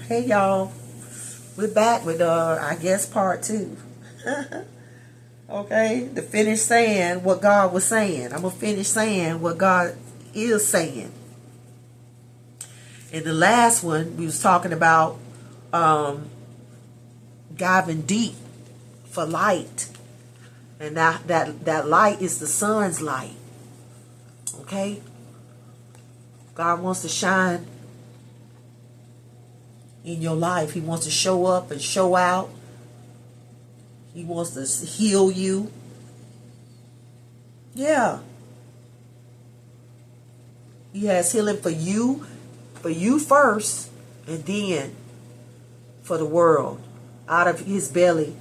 Hey y'all, we're back with I guess part 2. Okay, to finish saying what God was saying. I'm gonna finish saying what God is saying. In the last one, we was talking about diving deep for light, and that light is the sun's light. Okay, God wants to shine in your life. He wants to show up and show out. He wants to heal you. Yeah. He has healing for you first, and then for the world. Out of his belly,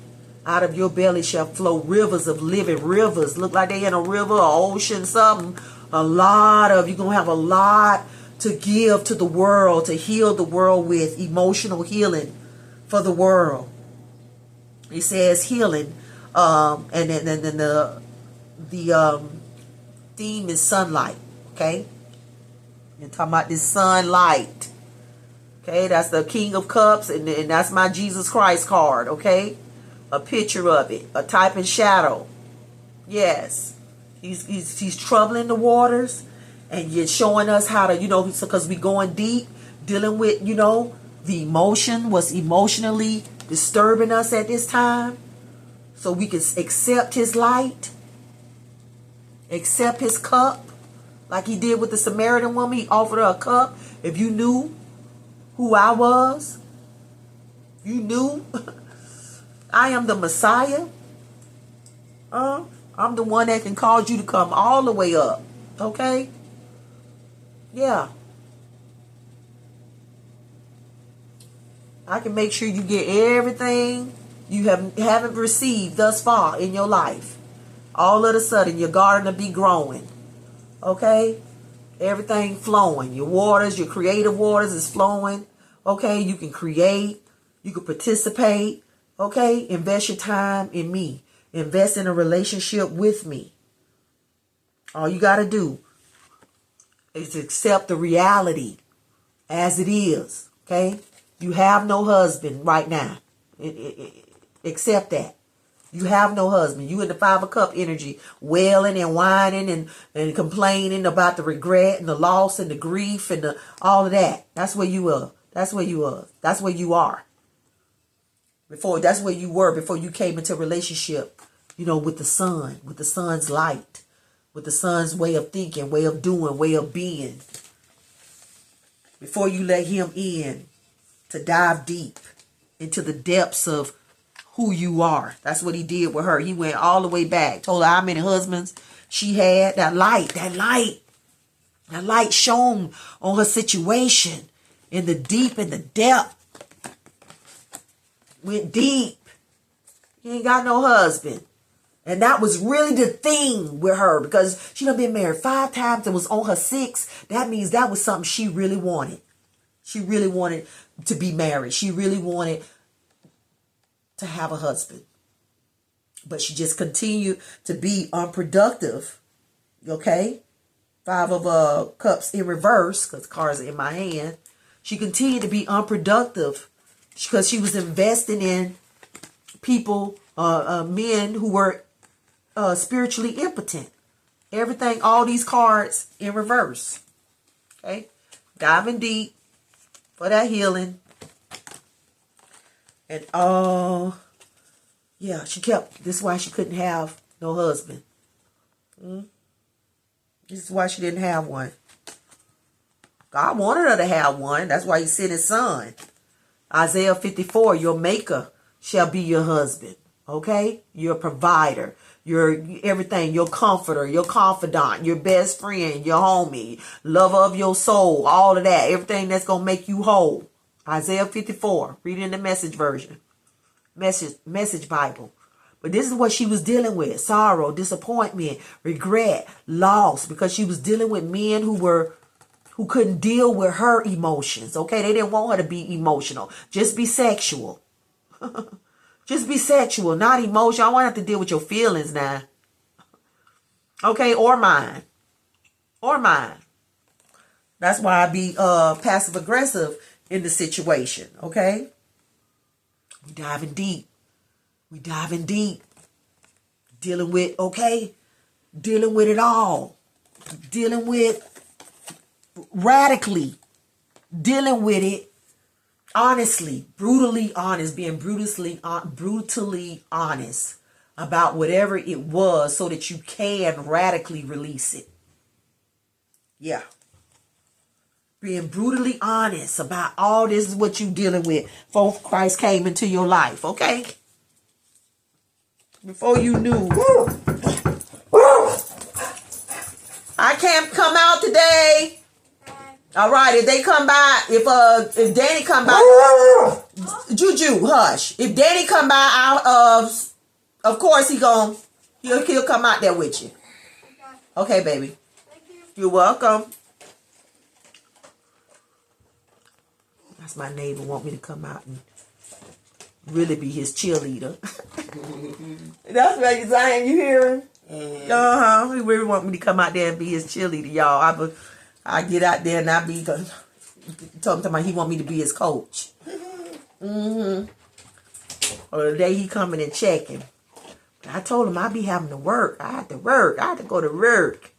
out of your belly shall flow rivers of living rivers. Look like they in a river, or ocean, something. You're going to have a lot to give to the world, to heal the world with, emotional healing for the world. It says healing, and then the theme is sunlight. Okay, you're talking about this sunlight. Okay, that's the King of Cups, and that's my Jesus Christ card. Okay, a picture of it, a type and shadow. Yes, he's troubling the waters, and you're showing us how to, because we going deep, dealing with, the emotion, what's emotionally disturbing us at this time, so we can accept his light, accept his cup, like he did with the Samaritan woman. He offered her a cup. If you knew who I was, you knew I am the Messiah. I'm the one that can cause you to come all the way up. Okay? Yeah. I can make sure you get everything you haven't received thus far in your life. All of a sudden, your garden will be growing. Okay? Everything flowing. Your waters, your creative waters is flowing. Okay? You can create. You can participate. Okay? Invest your time in me. Invest in a relationship with me. All you got to do is accept the reality as it is. Okay? You have no husband right now. Accept that. You have no husband. You in the 5 of Cups energy, wailing and whining and complaining about the regret and the loss and the grief and all of that. That's where you are. That's where you are. That's where you are. That's where you were before you came into a relationship, with the sun, with the sun's light, with the sun's way of thinking, way of doing, way of being. Before you let him in to dive deep into the depths of who you are. That's what he did with her. He went all the way back. Told her how many husbands she had. That light shone on her situation in the deep, in the depth. Went deep. He ain't got no husband. And that was really the thing with her, because she done been married 5 times and was on her 6th. That means that was something she really wanted. She really wanted to be married. She really wanted to have a husband. But she just continued to be unproductive. Okay? 5 of Cups in reverse, because cards are in my hand. She continued to be unproductive because she was investing in people, men who were spiritually impotent. Everything, all these cards in reverse. Okay? Diving deep for that healing. And yeah, this is why she couldn't have no husband. This is why she didn't have one. God wanted her to have one. That's why he sent his son. Isaiah 54, your maker shall be your husband. Okay? Your provider, your everything, your comforter, your confidant, your best friend, your homie, lover of your soul, all of that. Everything that's going to make you whole. Isaiah 54, read it in the Message version. Message Bible. But this is what she was dealing with. Sorrow, disappointment, regret, loss. Because she was dealing with men who couldn't deal with her emotions. Okay, they didn't want her to be emotional. Just be sexual. Just be sexual, not emotional. I don't want to have to deal with your feelings now. Okay, or mine. Or mine. That's why I be passive aggressive in the situation, okay? We diving deep. We diving deep. Dealing with, okay? Dealing with it all. Dealing with radically. Dealing with it honestly. Brutally honest. Being brutally honest about whatever it was so that you can radically release it. Yeah. Being brutally honest about all this is what you dealing with before Christ came into your life, okay? Before you knew. I can't come out today. All right, if they come by, if Danny come by, Juju, hush. If Danny come by, of course he'll come out there with you. Okay, baby. Thank you. You're welcome. That's my neighbor want me to come out and really be his cheerleader. That's what he's saying. You hear him? He really want me to come out there and be his cheerleader, y'all. I get out there and I be talking about he want me to be his coach. Or the day he coming and checking. I told him I be having to work. I had to work. I had to go to work.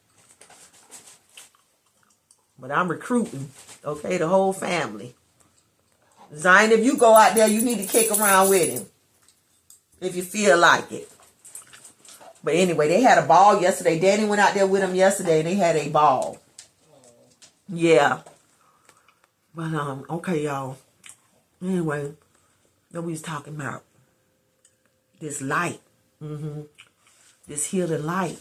But I'm recruiting, okay, the whole family. Zion, if you go out there, you need to kick around with him. If you feel like it. But anyway, they had a ball yesterday. Danny went out there with him yesterday and they had a ball. Yeah. But, okay, y'all. Anyway, what we was talking about. This light. This healing light.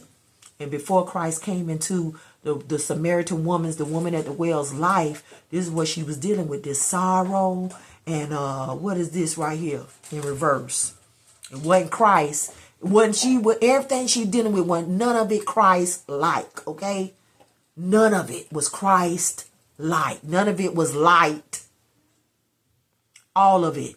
And before Christ came into the Samaritan woman's, the woman at the well's life, this is what she was dealing with. This sorrow. And what is this right here in reverse? It wasn't Christ. It wasn't everything she dealing with wasn't none of it Christ-like, okay? None of it was Christ-like. None of it was light. All of it.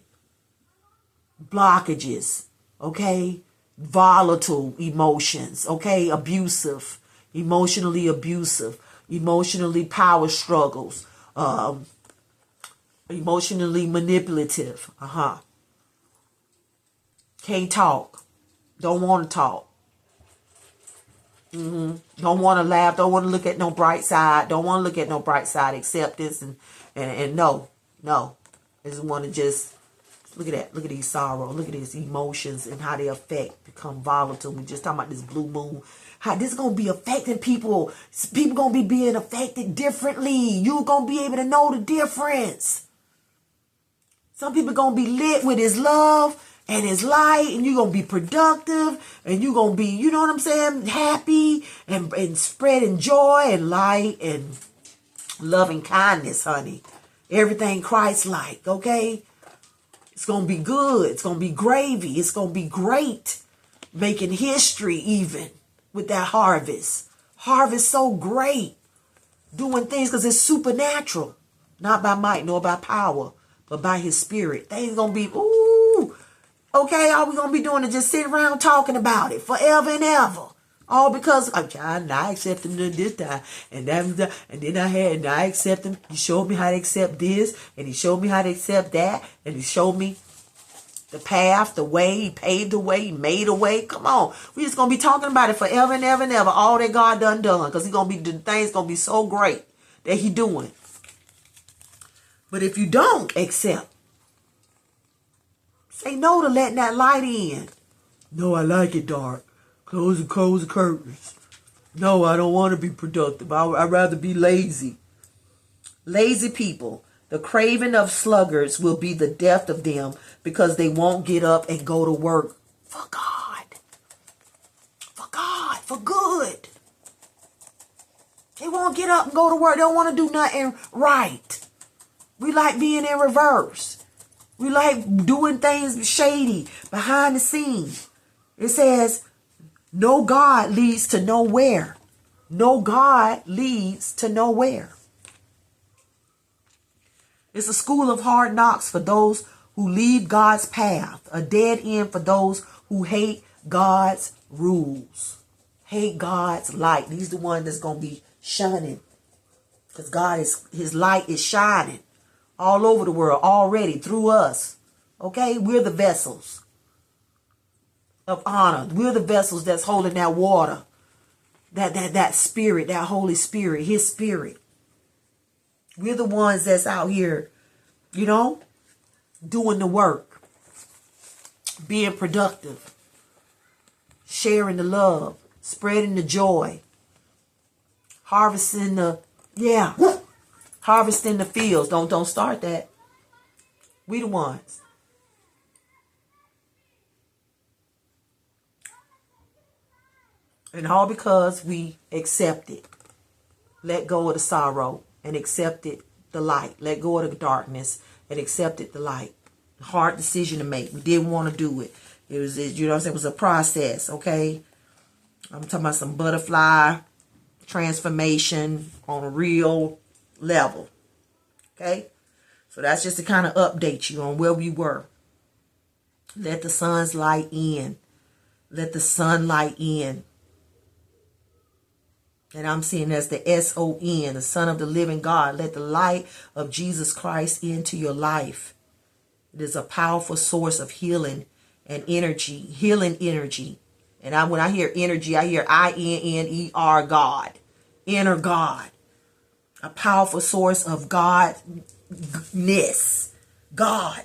Blockages, okay? Volatile emotions, okay? Abusive, emotionally power struggles, emotionally manipulative, can't talk, don't want to talk, don't want to laugh, don't want to look at no bright side, acceptance and no, I just want to just look at these sorrow, look at these emotions and how they become volatile. We just talking about this blue moon, how this is going to be affecting people. People going to be being affected differently. You going to be able to know the difference. Some people going to be lit with his love and his light, and you're going to be productive, and you're going to be, you know what I'm saying, happy and spreading joy and light and loving kindness, honey. Everything Christ-like, okay? It's going to be good. It's going to be gravy. It's going to be great. Making history even with that harvest. Harvest so great. Doing things because it's supernatural. Not by might nor by power, but by his spirit. Things going to be, ooh. Okay, all we going to be doing is just sit around talking about it forever and ever. All because I accept him this time. And then I accept him. He showed me how to accept this. And he showed me how to accept that. And he showed me the path, the way. He paved the way. He made a way. Come on. We just going to be talking about it forever and ever and ever. All that God done. Because the things going to be so great that he doing. But if you don't accept, say no to letting that light in. No, I like it dark. Close the curtains. No, I don't want to be productive. I'd rather be lazy. Lazy people. The craving of sluggards will be the death of them because they won't get up and go to work for God. For God. For good. They won't get up and go to work. They don't want to do nothing right. We like being in reverse. We like doing things shady behind the scenes. It says, no God leads to nowhere. No God leads to nowhere. It's a school of hard knocks for those who leave God's path. A dead end for those who hate God's rules. Hate God's light. These are the ones that's going to be shining. Because his light is shining all over the world already through us. Okay, we're the vessels of honor. We're the vessels that's holding that water, that spirit, that Holy Spirit, his spirit. We're the ones that's out here, you know, doing the work, being productive, sharing the love, spreading the joy, harvesting the, harvesting the fields. Don't start that. We the ones. And all because we accepted, let go of the sorrow and accepted the light. Let go of the darkness and accepted the light. Hard decision to make. We didn't want to do it. It was, you know what I'm saying, it was a process, okay? I'm talking about some butterfly transformation on a real level, okay? So that's just to kind of update you on where we were. Let the sun's light in. Let the sunlight in. And I'm seeing as the S-O-N, the Son of the Living God. Let the light of Jesus Christ into your life. It is a powerful source of healing and energy, healing energy. And when I hear energy, I hear I-N-N-E-R, God, inner God. A powerful source of Godness, God.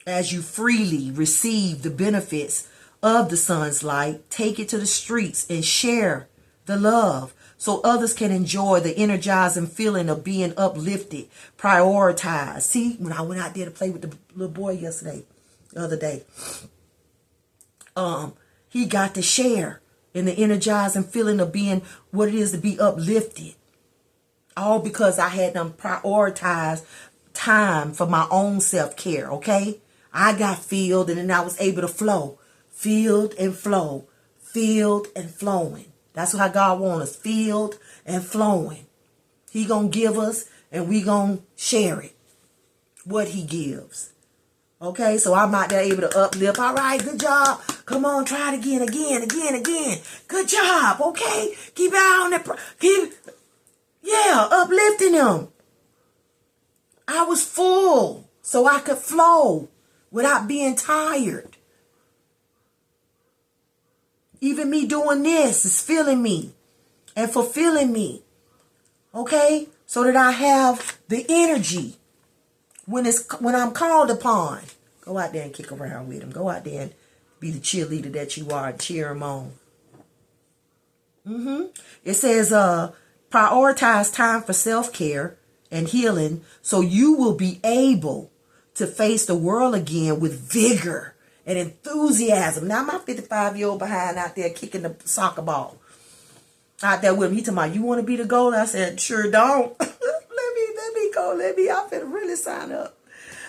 As you freely receive the benefits of the sun's light, take it to the streets and share the love so others can enjoy the energizing feeling of being uplifted, prioritized. See, when I went out there to play with the little boy the other day, he got to share in the energizing feeling of being what it is to be uplifted. All because I had them prioritized time for my own self-care, okay? I got filled and then I was able to flow. Filled and flow. Filled and flowing. That's how God wants us, filled and flowing. He gonna give us and we gonna share it, what he gives. Okay, so I'm out there able to uplift. All right, good job. Come on, try it again. Good job, okay? Keep your eye on that. Uplifting them. I was full so I could flow without being tired. Even me doing this is filling me and fulfilling me. Okay? So that I have the energy when I'm called upon. Go out there and kick around with them. Go out there and be the cheerleader that you are. Cheer them on. It says, prioritize time for self-care and healing so you will be able to face the world again with vigor and enthusiasm. Now, my 55-year-old behind out there kicking the soccer ball out there with him. He talking about, you want to be the goalie? I said, sure don't. let me go. I'm finna really sign up.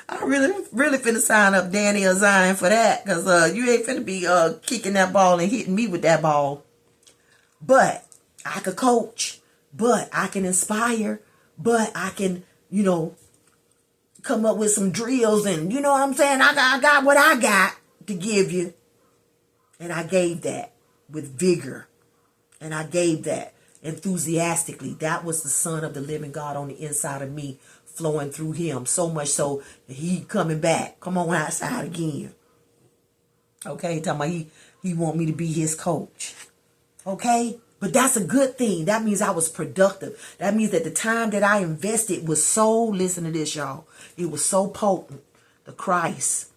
I really finna sign up Danny or Zion for that. Because you ain't finna be kicking that ball and hitting me with that ball. But I could coach. But I can inspire. But I can, come up with some drills. And you know what I'm saying? I got what I got to give you. And I gave that with vigor. And I gave that enthusiastically. That was the Son of the Living God on the inside of me, flowing through him. So much so that he coming back. Come on outside again. Okay, talking about he want me to be his coach. Okay? But that's a good thing. That means I was productive. That means that the time that I invested was so, listen to this, y'all. It was so potent. The Christ,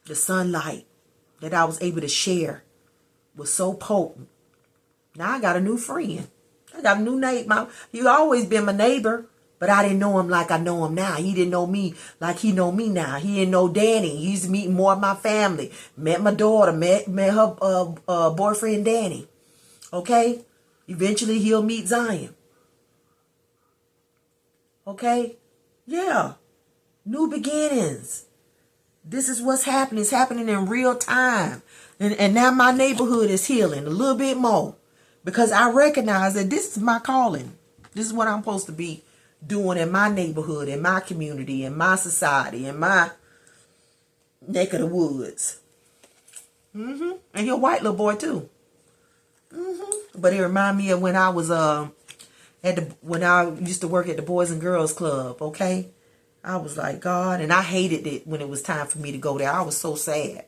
the sunlight that I was able to share was so potent. Now I got a new friend. I got a new neighbor. He always been my neighbor, but I didn't know him like I know him now. He didn't know me like he know me now. He didn't know Danny. He's meeting more of my family. Met my daughter. Met her boyfriend Danny. Okay? Eventually he'll meet Zion. Okay? Yeah. New beginnings. This is what's happening. It's happening in real time. And now my neighborhood is healing a little bit more. Because I recognize that this is my calling. This is what I'm supposed to be doing in my neighborhood, in my community, in my society, in my neck of the woods. And he a white little boy too. But it remind me of when I was when I used to work at the Boys and Girls Club. Okay, I was like, God, and I hated it when it was time for me to go there. I was so sad.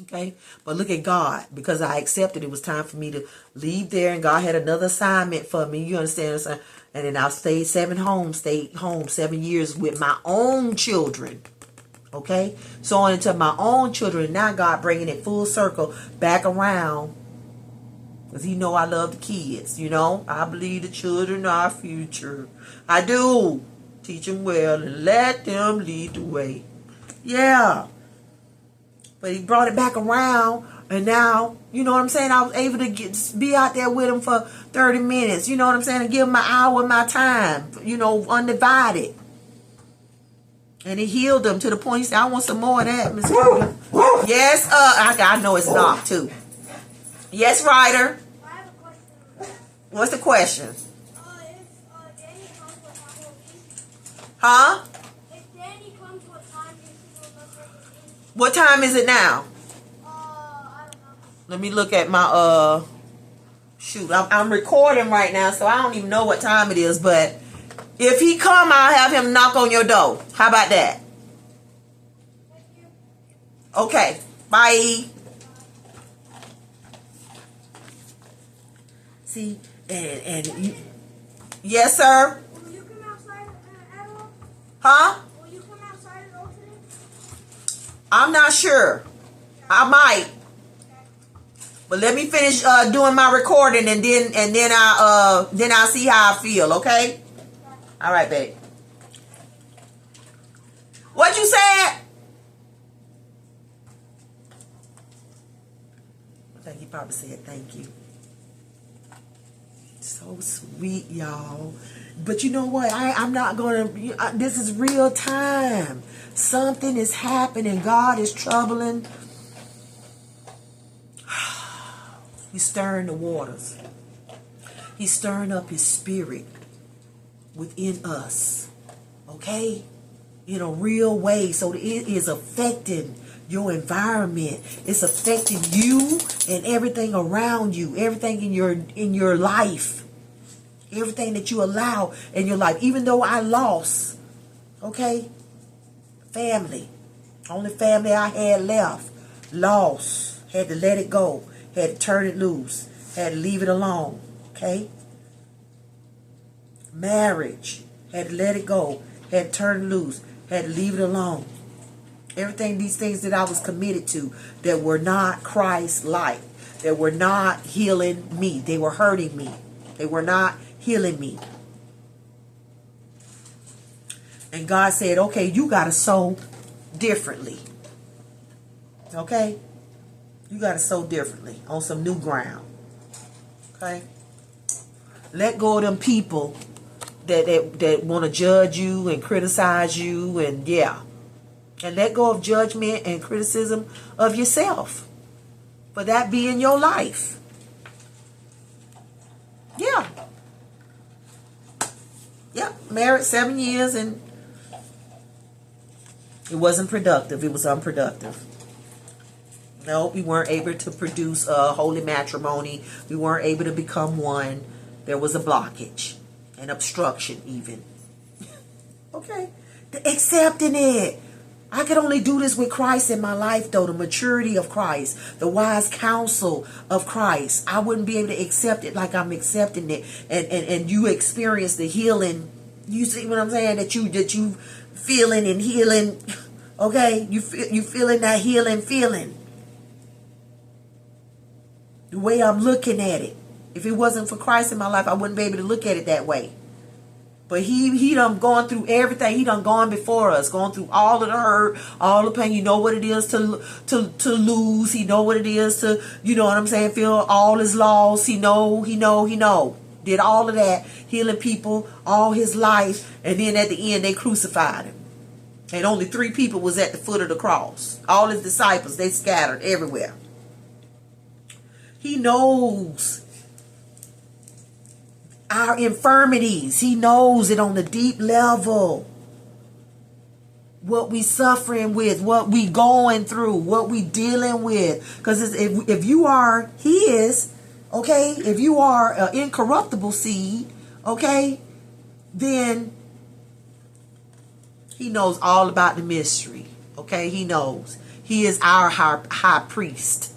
Okay, but look at God, because I accepted it was time for me to leave there, and God had another assignment for me. You understand? And then I stayed home 7 years with my own children. Okay, so on into my own children. Now God bringing it full circle back around, because He know I love the kids. You know, I believe the children are our future. I do. Teach them well and let them lead the way. Yeah. But He brought it back around, and now, you know what I'm saying, I was able to be out there with him for 30 minutes, you know what I'm saying, and give him an hour of my time, you know, undivided. And He healed them to the point He said, I want some more of that, Miss Kirby. Yes, I know it's locked too. Yes, Ryder. I have a question. What's the question? If Danny comes, what time will it be? Huh? If Danny comes, what time do you think will be? What time is it now? I don't know. Let me look at my, shoot, I'm recording right now, so I don't even know what time it is, but if he come, I'll have him knock on your door. How about that? Thank you. Okay, bye. See, and you, yes, sir? Will you come outside at all? Huh? Will you come outside at all today? I'm not sure. I might. But let me finish doing my recording, and then I'll see how I feel, okay? All right, babe. What you said? I think he probably said thank you. So sweet, y'all. But you know what? I'm not going to... This is real time. Something is happening. God is troubling. He's stirring the waters. He's stirring up His spirit within us. Okay? In a real way. So it is affecting your environment. It's affecting you and everything around you. Everything in your life. Everything that you allow in your life. Even though I lost, okay, family. Only family I had left. Lost. Had to let it go. Had to turn it loose. Had to leave it alone. Okay? Marriage. Had to let it go. Had to turn it loose. Had to leave it alone. Everything, these things that I was committed to that were not Christ-like. That were not healing me. They were hurting me. They were not healing me. And God said, okay, you got to sow differently. Okay? You got to sow differently on some new ground. Okay? Let go of them people that want to judge you and criticize you, and yeah. And let go of judgment and criticism of yourself. For that being your life. Yeah. Yep. Married 7 years, and it wasn't productive. It was unproductive. No, we weren't able to produce a holy matrimony. We weren't able to become one. There was a blockage. An obstruction even. Okay. Accepting it. I could only do this with Christ in my life, though. The maturity of Christ. The wise counsel of Christ. I wouldn't be able to accept it like I'm accepting it. And you experience the healing. You see what I'm saying? That you feeling and healing. Okay? You feeling that healing feeling. The way I'm looking at it. If it wasn't for Christ in my life, I wouldn't be able to look at it that way. But he done gone through everything. He done gone before us, gone through all of the hurt, all the pain. You know what it is to lose. He know what it is to, you know what I'm saying, feel all his loss. He know. Did all of that, healing people all his life. And then at the end, they crucified him. And only 3 people was at the foot of the cross. All his disciples, they scattered everywhere. He knows our infirmities. He knows it on the deep level. What we suffering with, what we going through, what we dealing with. Because if you are his, okay, if you are an incorruptible seed, okay, then He knows all about the mystery. Okay, he knows. He is our high priest.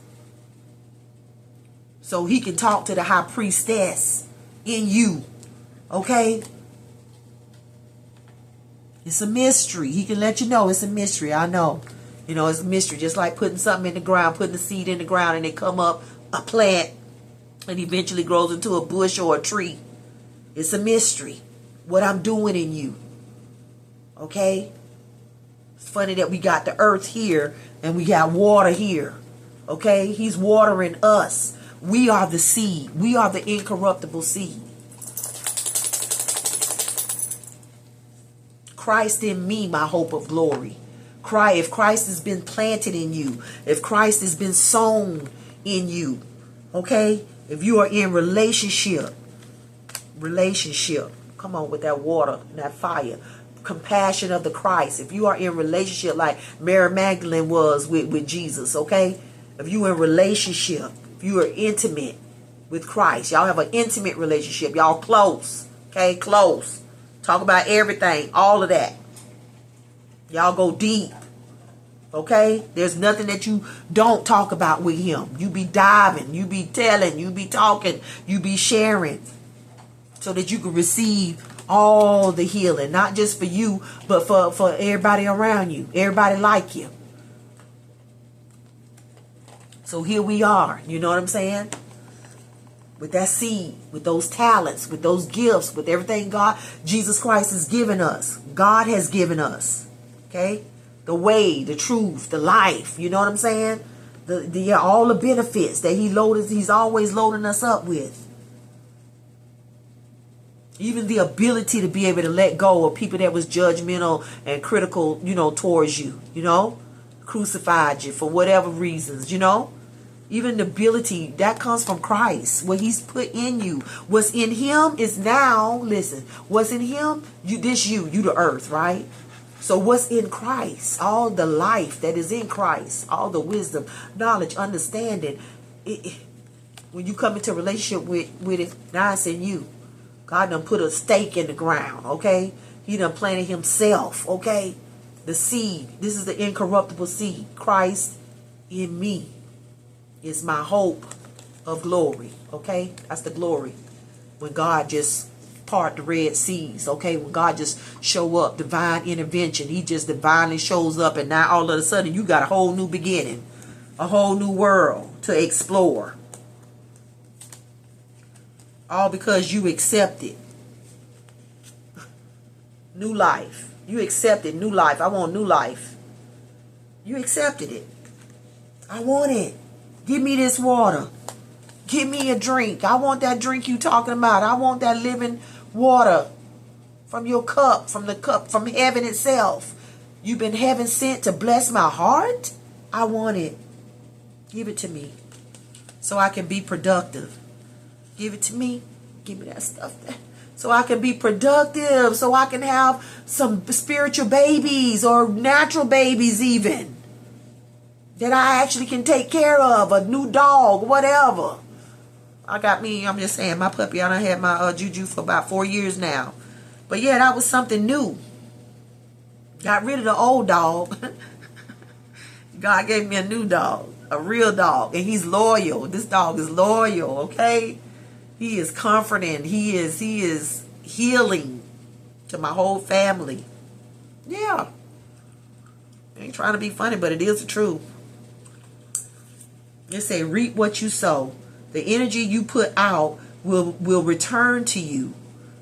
So he can talk to the high priestess in you. Okay? It's a mystery. He can let you know it's a mystery. I know. You know, it's a mystery. Just like putting something in the ground, putting a seed in the ground, and it come up a plant and eventually grows into a bush or a tree. It's a mystery. What I'm doing in you. Okay? It's funny that we got the earth here and we got water here. Okay? He's watering us. We are the seed. We are the incorruptible seed. Christ in me, my hope of glory. If Christ has been planted in you, if Christ has been sown in you, okay? If you are in relationship, come on with that water, that fire, compassion of the Christ. If you are in relationship like Mary Magdalene was with Jesus, okay? If you are in relationship, if you are intimate with Christ, y'all have an intimate relationship, y'all close, okay? Close. Talk about everything, all of that. Y'all go deep. Okay? There's nothing that you don't talk about with him. You be diving, you be telling, you be talking, you be sharing. So that you can receive all the healing. Not just for you, but for everybody around you. Everybody like you. So here we are. You know what I'm saying? With that seed, with those talents, with those gifts, with everything Jesus Christ has given us. God has given us. Okay? The way, the truth, the life. You know what I'm saying? All the benefits that he's always loading us up with. Even the ability to be able to let go of people that was judgmental and critical, towards you, crucified you for whatever reasons, Even the ability that comes from Christ, what he's put in you. What's in him is now, listen, what's in him, you the earth, right? So what's in Christ, all the life that is in Christ, all the wisdom, knowledge, understanding, when you come into a relationship with it, now it's in you. God done put a stake in the ground, okay? He done planted himself, okay? The seed, this is the incorruptible seed. Christ in me is my hope of glory, okay? That's the glory. When God just part the Red Seas, okay? When God just show up, divine intervention. He just divinely shows up, and now all of a sudden you got a whole new beginning, a whole new world to explore. All because you accepted new life. You accepted new life. I want new life. You accepted it. I want it. Give me this water. Give me a drink. I want that drink you talking about. I want that living water from your cup, from heaven itself. You've been heaven sent to bless my heart. I want it. Give it to me so I can be productive. Give it to me. Give me that stuff so I can be productive, so I can have some spiritual babies or natural babies even that I actually can take care of, a new dog, whatever. I'm just saying, my puppy, I done had my Juju for about 4 years now. But yeah, that was something new. Got rid of the old dog. God gave me a new dog, a real dog, and he's loyal. This dog is loyal, okay? He is comforting. He is healing to my whole family. Yeah. I ain't trying to be funny, but it is the truth. They say, reap what you sow. The energy you put out will return to you.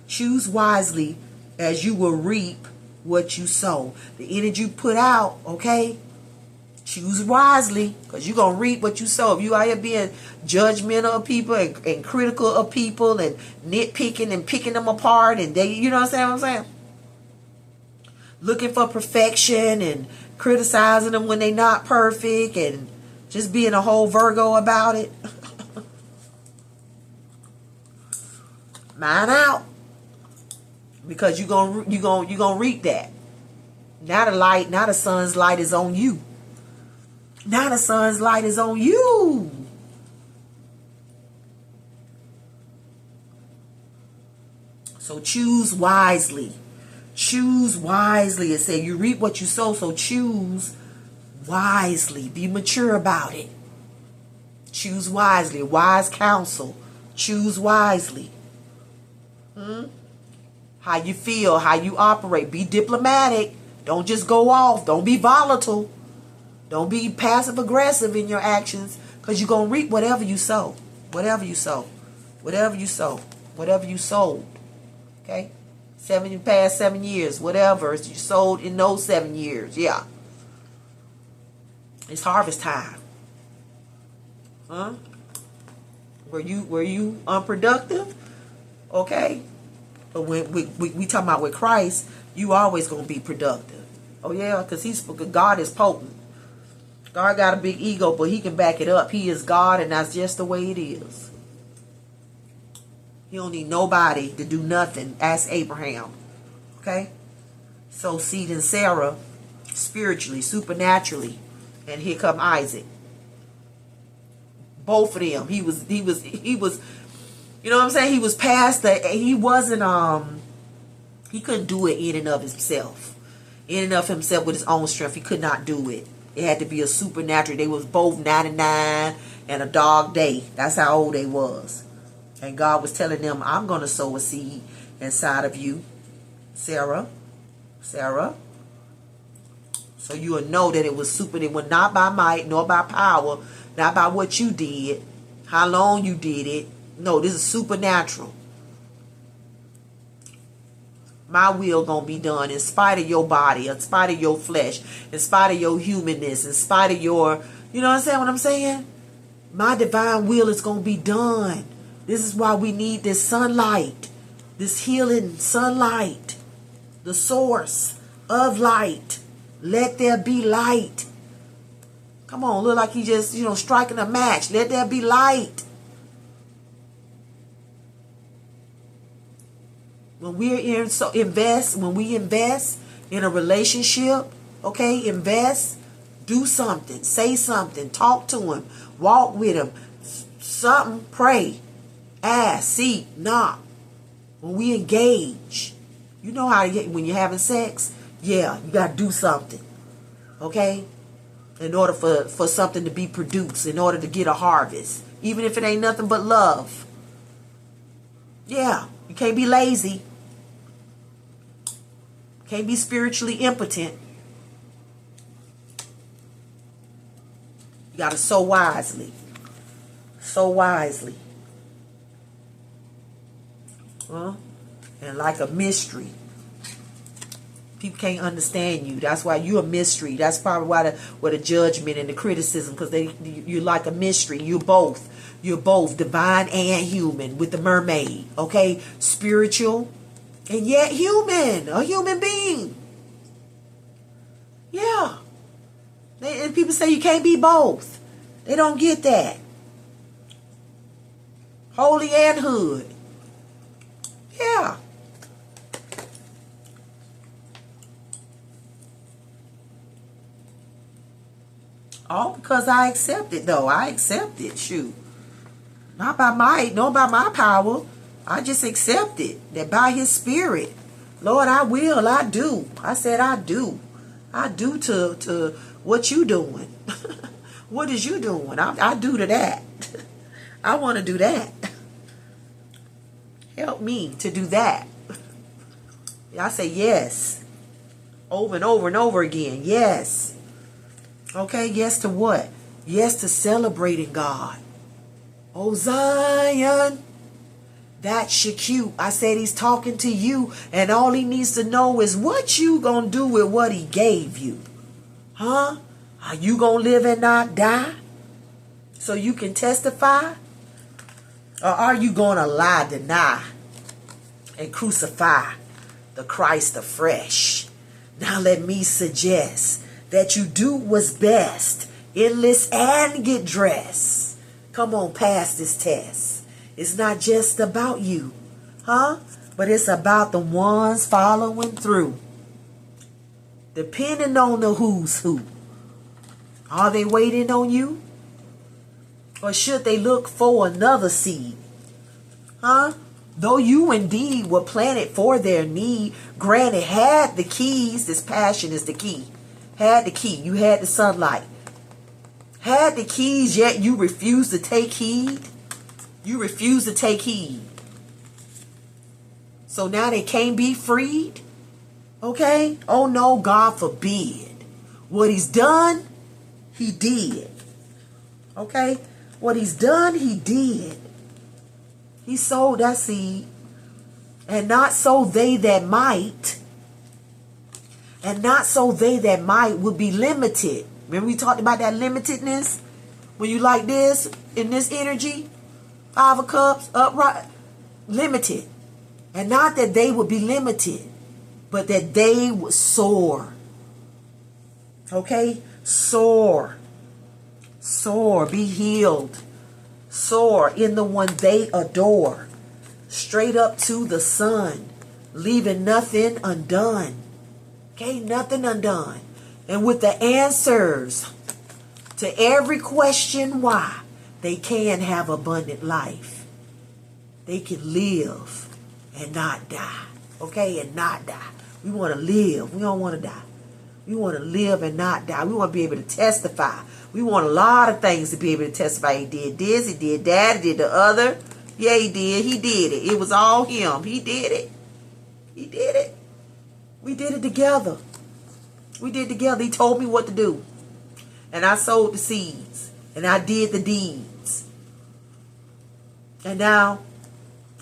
Choose wisely, as you will reap what you sow. The energy you put out, okay? Choose wisely, because you're going to reap what you sow. If you out here being judgmental of people and critical of people and nitpicking and picking them apart, and you know what I'm saying? Looking for perfection and criticizing them when they're not perfect and just being a whole Virgo about it. Mind out. Because you're gonna reap that. Now the sun's light is on you. Now the sun's light is on you. So choose wisely. Choose wisely. It said you reap what you sow, so choose wisely. Be mature about it. Choose wisely. Wise counsel. Choose wisely. How you feel, how you operate. Be diplomatic. Don't just go off. Don't be volatile. Don't be passive aggressive in your actions, because you're going to reap whatever you sow. Whatever you sow. Whatever you sow. Whatever you sowed. Okay? Past 7 years. Whatever you sowed in those 7 years. Yeah. It's harvest time. Huh? Were you unproductive? Okay. But when we talking about with Christ, you always going to be productive. Oh yeah, because God is potent. God got a big ego, but he can back it up. He is God, and that's just the way it is. He don't need nobody to do nothing. Ask Abraham. Okay? So seed in Sarah, spiritually, supernaturally. And here come Isaac. Both of them. He was, you know what I'm saying? He was past he wasn't, he couldn't do it in and of himself. In and of himself with his own strength. He could not do it. It had to be a supernatural. They was both 99 and a dog day. That's how old they was. And God was telling them, I'm going to sow a seed inside of you, Sarah. So you will know that it was super. It was not by might, nor by power, not by what you did, how long you did it. No, this is supernatural. My will gonna be done in spite of your body, in spite of your flesh, in spite of your humanness, in spite of your, you know what I'm saying? My divine will is gonna be done. This is why we need this sunlight, this healing sunlight, the source of light. Let there be light. Come on, look like he just, striking a match. Let there be light. When we invest in a relationship, okay, invest, do something, say something, talk to him, walk with him, something, pray, ask, seek, knock. When we engage, you know how to get, when you're having sex, yeah, you got to do something, okay, in order for something to be produced, in order to get a harvest, even if it ain't nothing but love. Yeah, you can't be lazy. Can't be spiritually impotent. You got to sow wisely. Sow wisely. And like a mystery. People can't understand you. That's why you're a mystery. That's probably why the judgment and the criticism, because you're like a mystery. You're both divine and human with the mermaid. Okay? Spiritual and yet human. A human being. Yeah. And people say you can't be both. They don't get that. Holy and hood. Yeah. All because I accept it, though. I accept it. Shoot. Not by might, nor by my power. I just accept it. That by his spirit. Lord, I will. I do. I said I do. I do to what you doing. What is you doing? I do to that. I want to do that. Help me to do that. I say yes. Over and over and over again. Yes. Okay, yes to what? Yes to celebrating God. Oh, Zion. That's your cue. I said he's talking to you, and all he needs to know is what you gonna do with what he gave you. Huh? Are you gonna live and not die so you can testify? Or are you gonna lie, deny, and crucify the Christ afresh? Now let me suggest that you do what's best, enlist and get dressed. Come on, pass this test. It's not just about you, huh? But it's about the ones following through. Depending on the who's who. Are they waiting on you? Or should they look for another seed? Huh? Though you indeed were planted for their need, granted, had the keys, this passion is the key. Had the key, you had the sunlight. Had the keys, yet you refused to take heed. You refused to take heed. So now they can't be freed. Okay? Oh no, God forbid. What he's done, he did. Okay? What he's done, he did. He sowed that seed. And not so they that might. And not so they that might would be limited. Remember we talked about that limitedness? When you like this, in this energy, 5 of cups, upright, limited. And not that they would be limited, but that they would soar. Okay? Soar. Soar. Be healed. Soar in the one they adore. Straight up to the sun. Leaving nothing undone. Okay? Nothing undone. And with the answers to every question why, they can have abundant life. They can live and not die. Okay? And not die. We want to live. We don't want to die. We want to live and not die. We want to be able to testify. We want a lot of things to be able to testify. He did this, he did that, he did the other. Yeah, he did. He did it. It was all him. He did it. He did it. We did it together. We did it together. He told me what to do. And I sowed the seeds. And I did the deeds. And now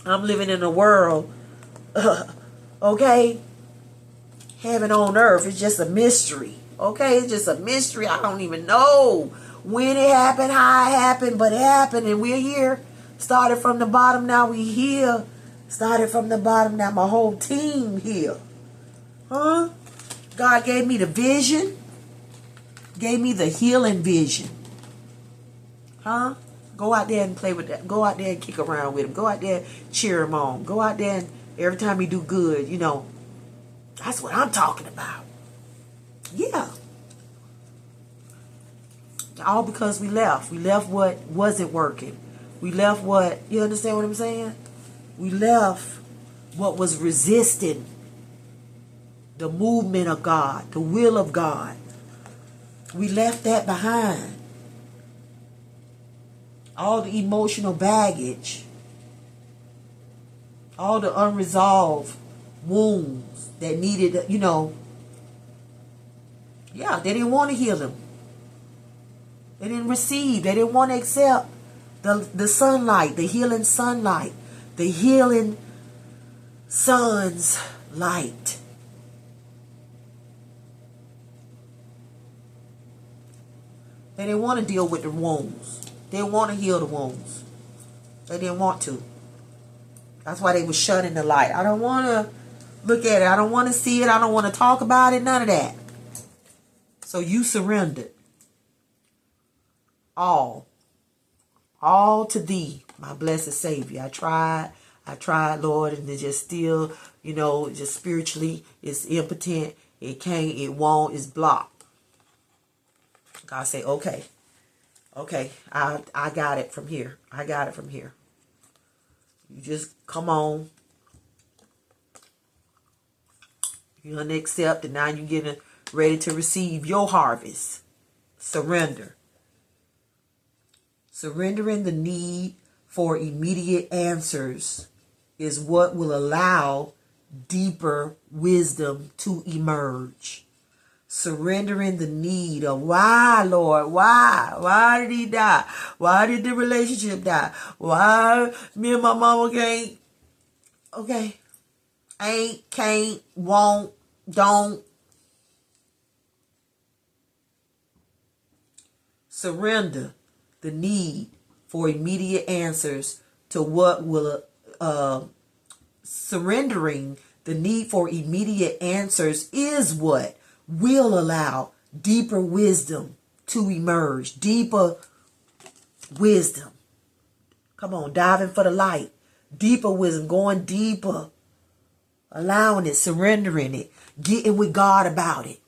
I'm living in a world, okay? Heaven on earth is just a mystery. Okay, it's just a mystery. I don't even know when it happened, how it happened, but it happened and we're here. Started from the bottom, now we here. Started from the bottom, now my whole team here. Huh? God gave me the vision. Gave me the healing vision. Huh? Go out there and play with that. Go out there and kick around with him. Go out there and cheer him on. Go out there and every time he do good, you know. That's what I'm talking about. Yeah. All because we left. We left what wasn't working. We left what, you understand what I'm saying? We left what was resisting the movement of God, the will of God. We left that behind. All the emotional baggage. All the unresolved wounds that needed, you know. Yeah, they didn't want to heal them. They didn't receive. They didn't want to accept the sunlight, the healing sunlight, the healing sun's light. They didn't want to deal with the wounds. They didn't want to heal the wounds. They didn't want to. That's why they were shunning the light. I don't want to look at it. I don't want to see it. I don't want to talk about it. None of that. So you surrendered. All to thee, my blessed Savior. I tried, Lord, and it just still, you know, just spiritually, it's impotent. It can't, it won't, it's blocked. God say, okay, I got it from here. I got it from here. You just come on. You're going to accept, and now you're getting ready to receive your harvest. Surrender. Surrendering the need for immediate answers is what will allow deeper wisdom to emerge. Surrendering the need of why, Lord, why? Why did he die? Why did the relationship die? Why me and my mama can't? Okay. Ain't, can't, won't, don't. Surrender the need for immediate answers to what will, surrendering the need for immediate answers is what will allow deeper wisdom to emerge. Deeper wisdom. Come on, diving for the light. Deeper wisdom, going deeper. Allowing it, surrendering it, getting with God about it.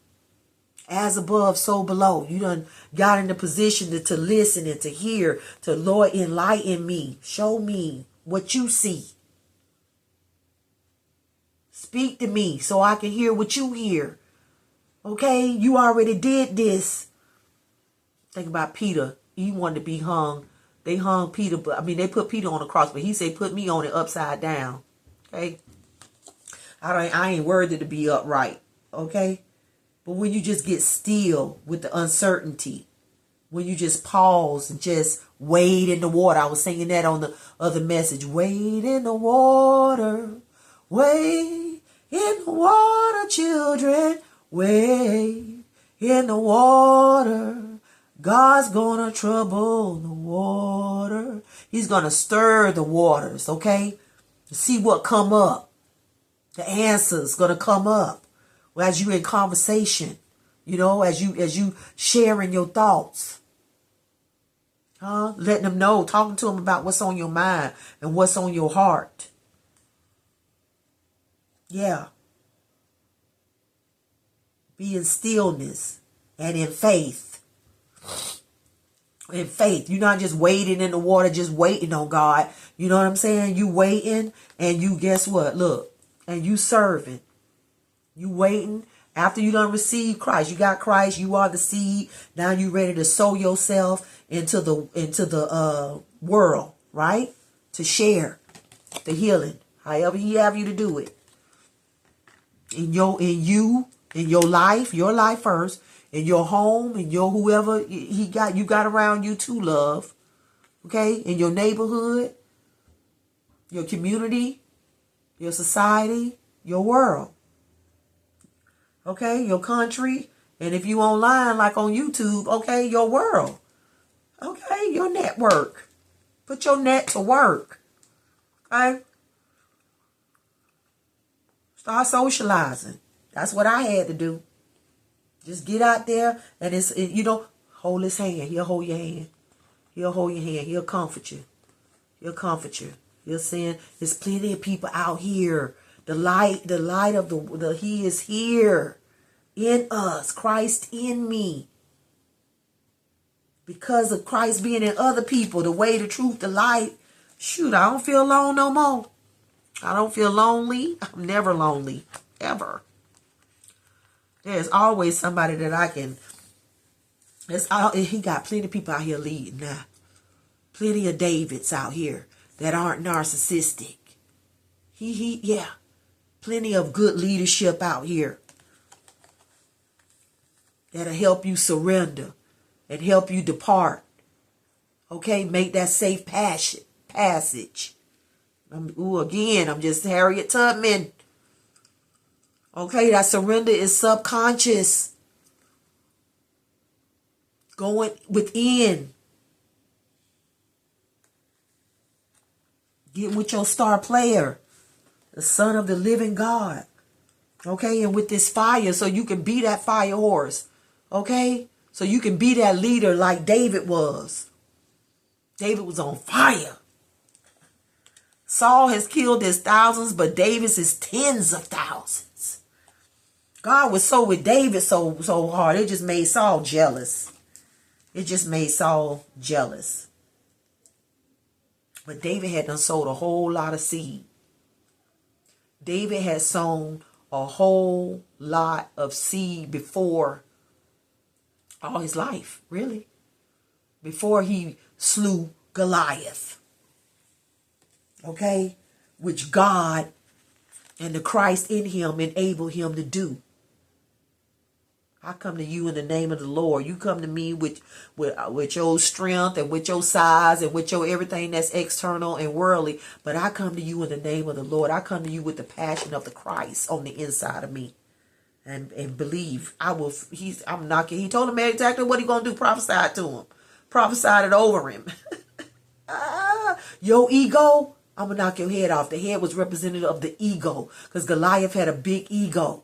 As above, so below. You done got in the position to listen and to hear, to Lord, enlighten me. Show me what you see. Speak to me so I can hear what you hear. Okay? You already did this. Think about Peter. He wanted to be hung. They hung Peter, but they put Peter on the cross, but he said, put me on it upside down. Okay? I ain't worthy to be upright. Okay? But when you just get still with the uncertainty, when you just pause and just wade in the water. I was singing that on the other message. Wade in the water. Wade in the water, children. Wade in the water. God's gonna trouble the water. He's gonna stir the waters, okay? To see what come up. The answer's gonna come up as you in conversation. As you sharing your thoughts. Letting them know, talking to them about what's on your mind and what's on your heart. Yeah. Be in stillness and in faith. In faith. You're not just wading in the water, just waiting on God. You know what I'm saying? You waiting and you, guess what? Look, and you serving. You waiting. After you done receive Christ, you got Christ, you are the seed. Now you ready to sow yourself into the world, right? To share the healing, however He have you to do it. In your life first, in your home, in your whoever you got around you to love, okay? In your neighborhood, your community, your society, your world. Okay, your country, and if you online, like on YouTube, okay, your world. Okay, your network. Put your net to work. Okay? Start socializing. That's what I had to do. Just get out there and hold His hand. He'll hold your hand. He'll hold your hand. He'll comfort you. He'll comfort you. He'll send, there's plenty of people out here. The light of He is here in us. Christ in me. Because of Christ being in other people, the way, the truth, the light. Shoot, I don't feel alone no more. I don't feel lonely. I'm never lonely. Ever. There's always somebody that I can. He got plenty of people out here leading now. Plenty of Davids out here that aren't narcissistic. Yeah. Plenty of good leadership out here that'll help you surrender and help you depart. Okay, make that safe passage. I'm just Harriet Tubman. Okay, that surrender is subconscious. Going within. Get with your star player. The Son of the living God. Okay, and with this fire, so you can be that fire horse. Okay, so you can be that leader like David was. David was on fire. Saul has killed his thousands, but David's is tens of thousands. God was so with David so hard, it just made Saul jealous. It just made Saul jealous. But David had done sowed a whole lot of seed. David had sown a whole lot of seed before all his life, really. Before he slew Goliath. Okay? Which God and the Christ in him enabled him to do. I come to you in the name of the Lord. You come to me with your strength and with your size and with your everything that's external and worldly. But I come to you in the name of the Lord. I come to you with the passion of the Christ on the inside of me. And believe I'm knocking. He told him exactly what he gonna do. Prophesied to him. Prophesied it over him. Your ego, I'm gonna knock your head off. The head was representative of the ego. Because Goliath had a big ego.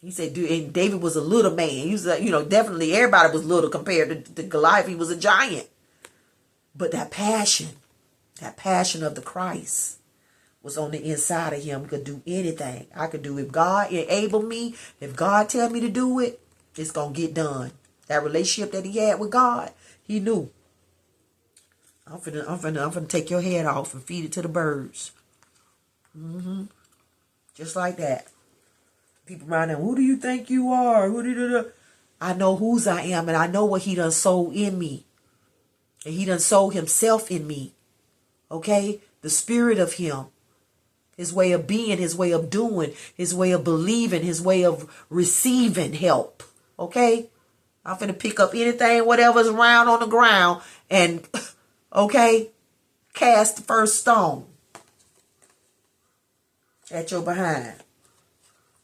He said, dude, and David was a little man. He was, definitely everybody was little compared to Goliath. He was a giant. But that passion of the Christ was on the inside of him. Could do anything. I could do. If God enable me, if God tell me to do it, it's going to get done. That relationship that he had with God, he knew. I'm finna take your head off and feed it to the birds. Just like that. People around there, who do you think you are? I know whose I am, and I know what he done sold in me. And he done sold himself in me. Okay? The spirit of him. His way of being, his way of doing, his way of believing, his way of receiving help. Okay? I'm finna pick up anything, whatever's around on the ground, and, okay, cast the first stone at your behind.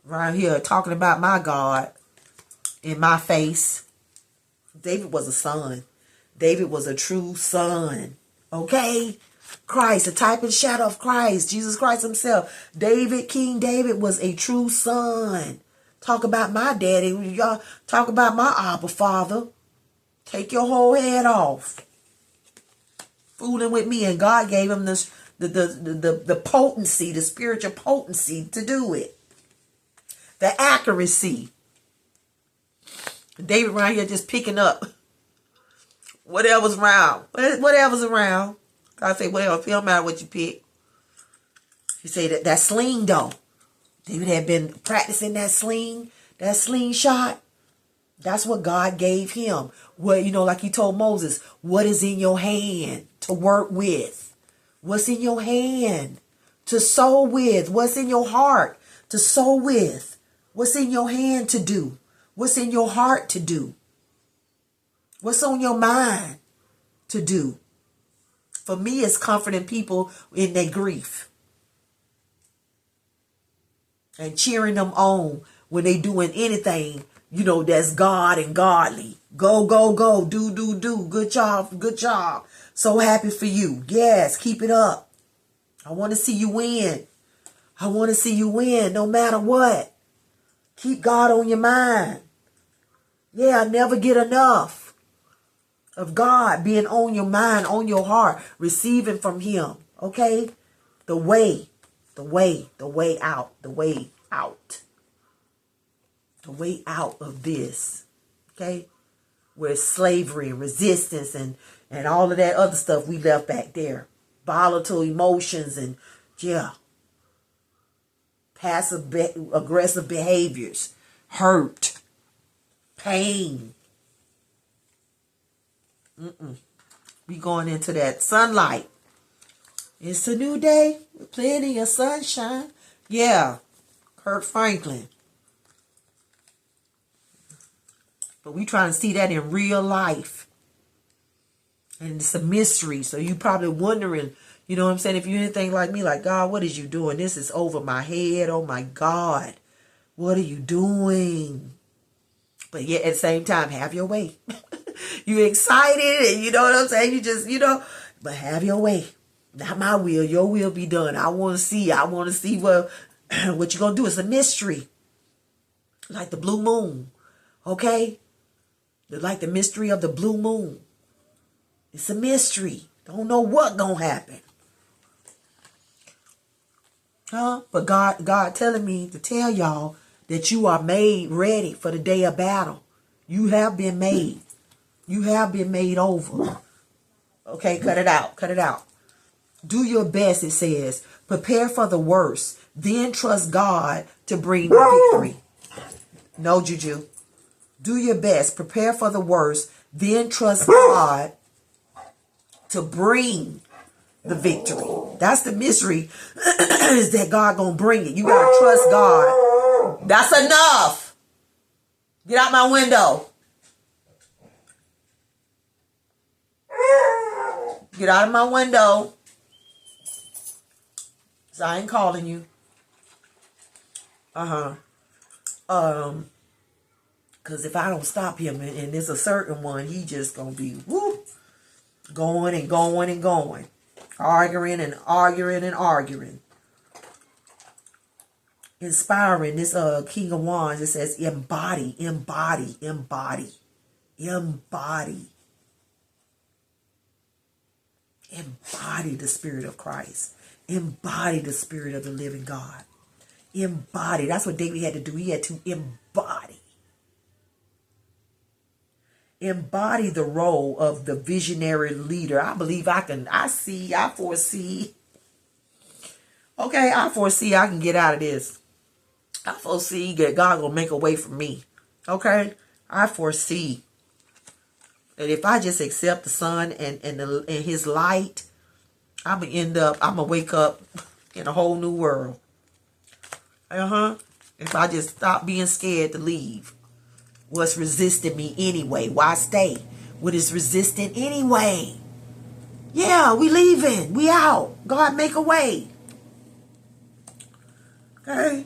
Right here, talking about my God in my face. David was a son. David was a true son. Okay? Christ, a type and shadow of Christ, Jesus Christ himself. David, King David was a true son. Talk about my daddy. Y'all talk about my Abba Father. Take your whole head off. Fooling with me, and God gave him this the potency, the spiritual potency to do it. The accuracy. David around here just picking up whatever's around. Whatever's around. God say, well, it don't matter what you pick. He say that sling though. David had been practicing that slingshot. That's what God gave him. Well, like he told Moses, what is in your hand to work with? What's in your hand to sow with? What's in your heart to sow with? What's in your hand to do? What's in your heart to do? What's on your mind to do? For me, it's comforting people in their grief. And cheering them on when they doing anything, that's God and godly. Go, go, go. Do, do, do. Good job. Good job. So happy for you. Yes, keep it up. I want to see you win. I want to see you win no matter what. Keep God on your mind. Yeah, never get enough of God being on your mind, on your heart, receiving from him. Okay? The way out. The way out of this. Okay? Where slavery and resistance and all of that other stuff we left back there. Volatile emotions and, passive aggressive behaviors. Hurt. Pain. We going into that sunlight. It's a new day with plenty of sunshine. Yeah. Kirk Franklin. But we trying to see that in real life. And it's a mystery. So you probably wondering, you know what I'm saying? If you're anything like me, like, God, what is you doing? This is over my head. Oh my God. What are you doing? But yet at the same time, have your way. You excited and you know what I'm saying? You just, but have your way. Not my will, your will be done. I want to see what you're going to do. It's a mystery. Like the blue moon. Okay? Like the mystery of the blue moon. It's a mystery. Don't know what going to happen. But God telling me to tell y'all that you are made ready for the day of battle. You have been made. You have been made over. Okay, cut it out. Cut it out. Do your best, it says. Prepare for the worst. Then trust God to bring the victory. No, Juju. Do your best. Prepare for the worst. Then trust God to bring the victory. That's the mystery. Is that God gonna bring it. You gotta trust God. That's enough. Get out my window. Get out of my window. So I ain't calling you. Because if I don't stop him, and there's a certain one, he just gonna be going and going and going. Arguing and arguing and arguing. Inspiring. This King of Wands, it says embody, embody, embody. Embody. Embody the Spirit of Christ. Embody the Spirit of the living God. Embody. That's what David had to do. He had to embody. Embody the role of the visionary leader. I believe I foresee Okay, I foresee I can get out of this. I foresee that God will make a way for me. Okay? I foresee that if I just accept the Son and His light, I'm going to wake up in a whole new world. If I just stop being scared to leave. What's resisting me anyway? Why stay? What is resisting anyway? Yeah, we leaving. We out. God, make a way. Okay?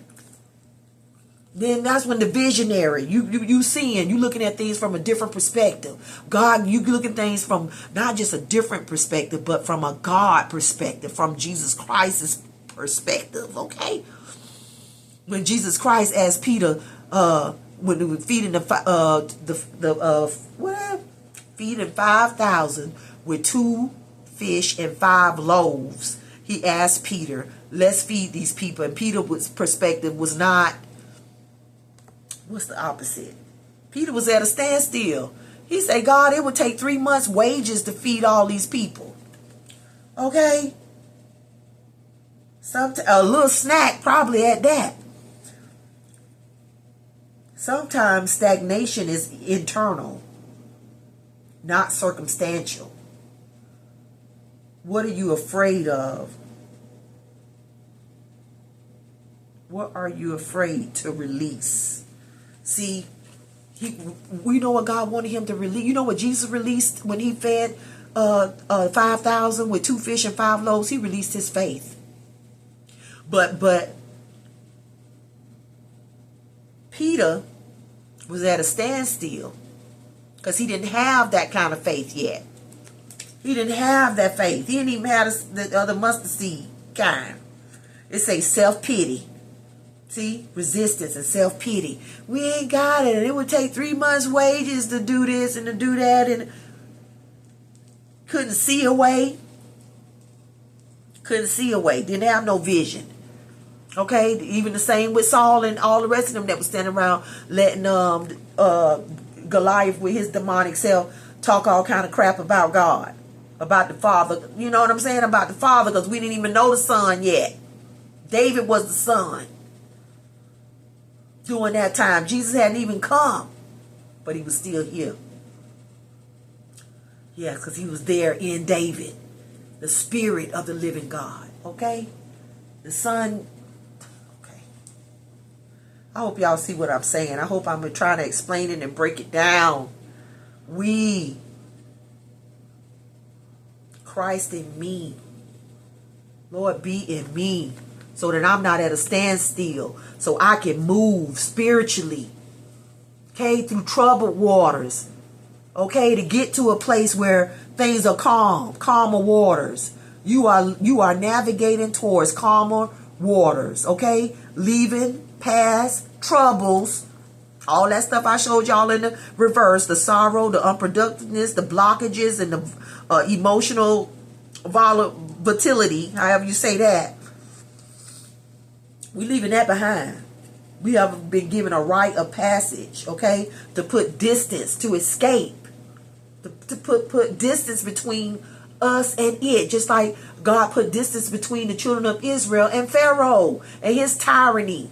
Then that's when the visionary, you seeing, you looking at things from a different perspective. God, you look at things from not just a different perspective, but from a God perspective, from Jesus Christ's perspective. Okay? When Jesus Christ asked Peter, when he was feeding feeding 5,000 with 2 fish and 5 loaves, he asked Peter, let's feed these people. And Peter's perspective was not, what's the opposite? Peter was at a standstill. He said, God, it would take 3 months' wages to feed all these people. Okay? A little snack probably at that. Sometimes stagnation is internal, not circumstantial. What are you afraid of? What are you afraid to release? See, we know what God wanted him to release. You know what Jesus released when he fed 5,000 with 2 fish and 5 loaves? He released his faith. But Peter was at a standstill because he didn't have that kind of faith yet. He didn't have that faith. He didn't even have the other mustard seed kind. It says self-pity. See? Resistance and self-pity. We ain't got it. And it would take 3 months' wages to do this and to do that. And couldn't see a way. Couldn't see a way. Didn't have no vision. Okay? Even the same with Saul and all the rest of them that was standing around letting Goliath with his demonic self talk all kind of crap about God. About the Father. You know what I'm saying? About the Father, because we didn't even know the Son yet. David was the Son. During that time, Jesus hadn't even come, but he was still here. Yeah, because he was there in David, the Spirit of the living God. Okay? The Son. Okay. I hope y'all see what I'm saying. I hope I'm trying to explain it and break it down. Christ in me. Lord, be in me. So that I'm not at a standstill. So I can move spiritually. Okay, through troubled waters. Okay, to get to a place where things are calm. Calmer waters. You are navigating towards calmer waters. Okay, leaving past troubles. All that stuff I showed y'all in the reverse. The sorrow, the unproductiveness, the blockages, and the emotional volatility. However you say that. We're leaving that behind. We have been given a rite of passage, okay, to put distance, to escape, to put distance between us and it, just like God put distance between the children of Israel and Pharaoh and his tyranny,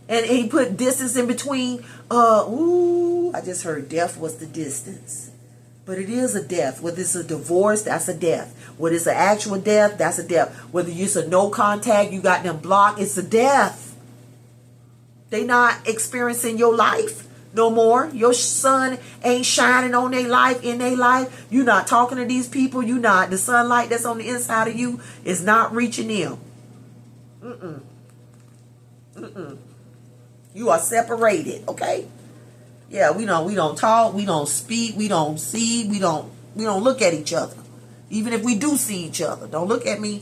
and he put distance in between. I just heard death was the distance, but it is a death. Whether it's a divorce, that's a death. Whether it's an actual death, that's a death. Whether it's a no contact, you got them blocked, it's a death. They not experiencing your life no more. Your sun ain't shining on their life, in their life. You're not talking to these people. You not. The sunlight that's on the inside of you is not reaching them. You are separated, okay? Yeah, we don't talk, we don't speak, we don't see, we don't look at each other. Even if we do see each other, don't look at me.